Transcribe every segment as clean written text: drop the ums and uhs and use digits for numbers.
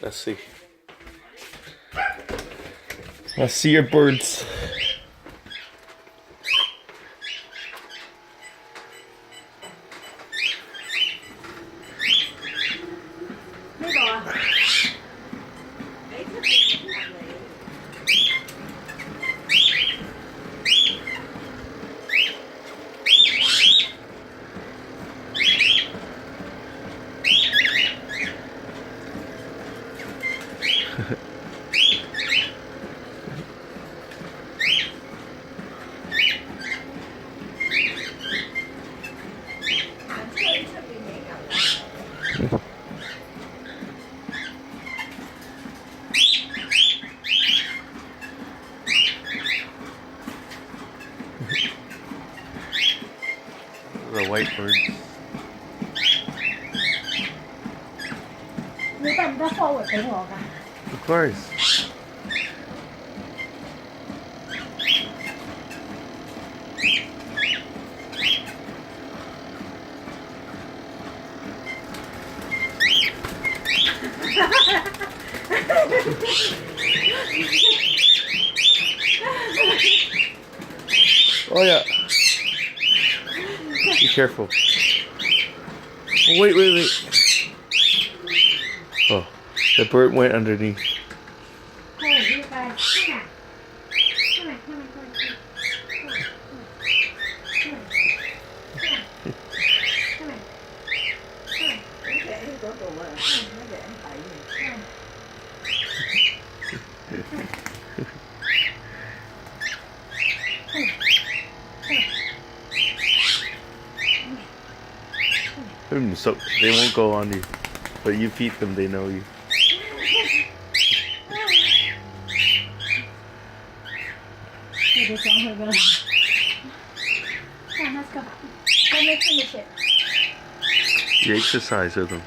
Let's see. Let's see your birds. The white birds. Of course. Oh yeah. Be careful. Oh, wait. Oh, the bird went underneath. So they won't go on you, but you feed them, they know you. You exercise with them.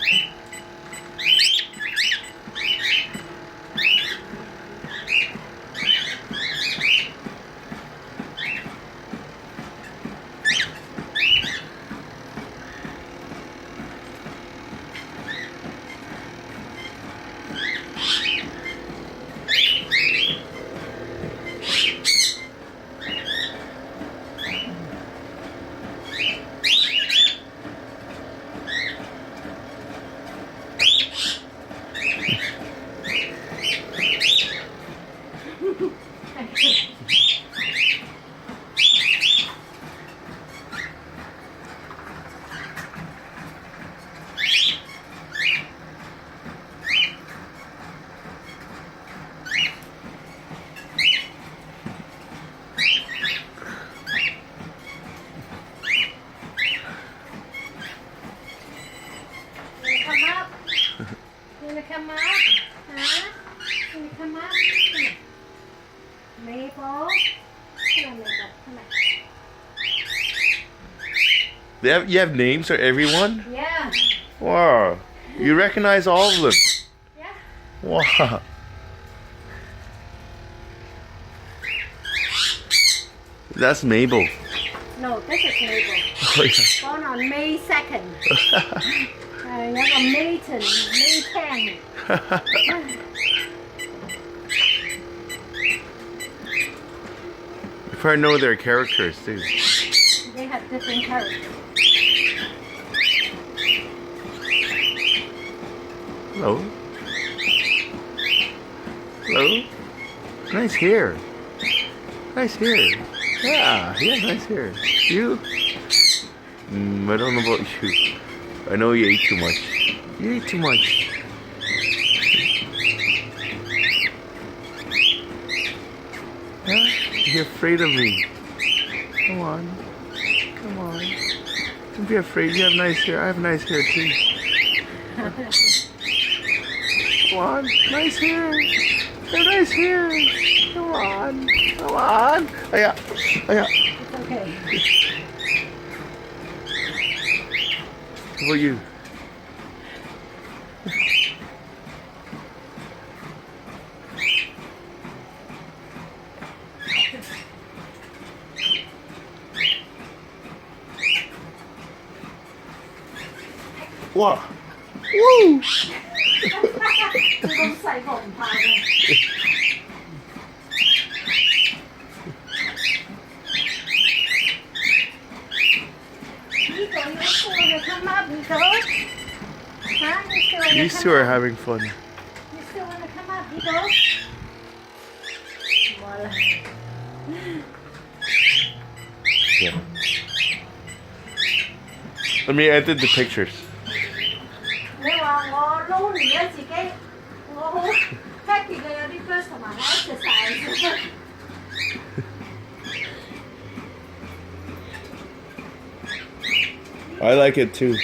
Come up, huh? Can you come up? Maple. Come on, Maple. Come on. You have names for everyone? Yeah. Wow. You recognize all of them? Yeah. Wow. That's Mabel. No, this is Maple. Oh, yeah. Born on May 2nd. Nhớ còn Militant, Militant. You probably know their characters too. They have different characters. Hello. Hello. Nice hair. Nice hair. Yeah, nice hair. You? I don't know about you. I know you ate too much. You ate too much. Huh? You're afraid of me. Come on. Come on. Don't be afraid. You have nice hair. I have nice hair too. Come on. Nice hair. You have nice hair. Come on. Come on. Oh yeah. Oh yeah. It's okay. How about you? What? Woo! 佢咁細個唔怕嘅。呢個要school to come up, Nico? Huh? You These still wanna two come are up? having fun. You still wanna come up, Nico? 冇啦。 Yeah. Let me edit the pictures. 你話我 lonely 咧自己，我好 happy 嘅有啲 burst 同埋我 exercise。I like it too.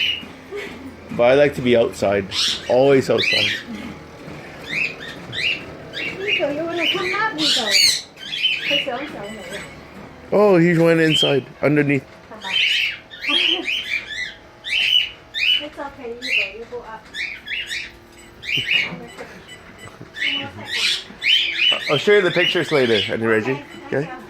But I like to be outside. Always outside. Nico, you wanna come up, Nico? 佢想上嚟啊， Oh, he went inside, underneath. 係咪？It's okay, Nico, you go up. I'll show you the pictures later, Aunty Reggie. Okay, Okay? thank you.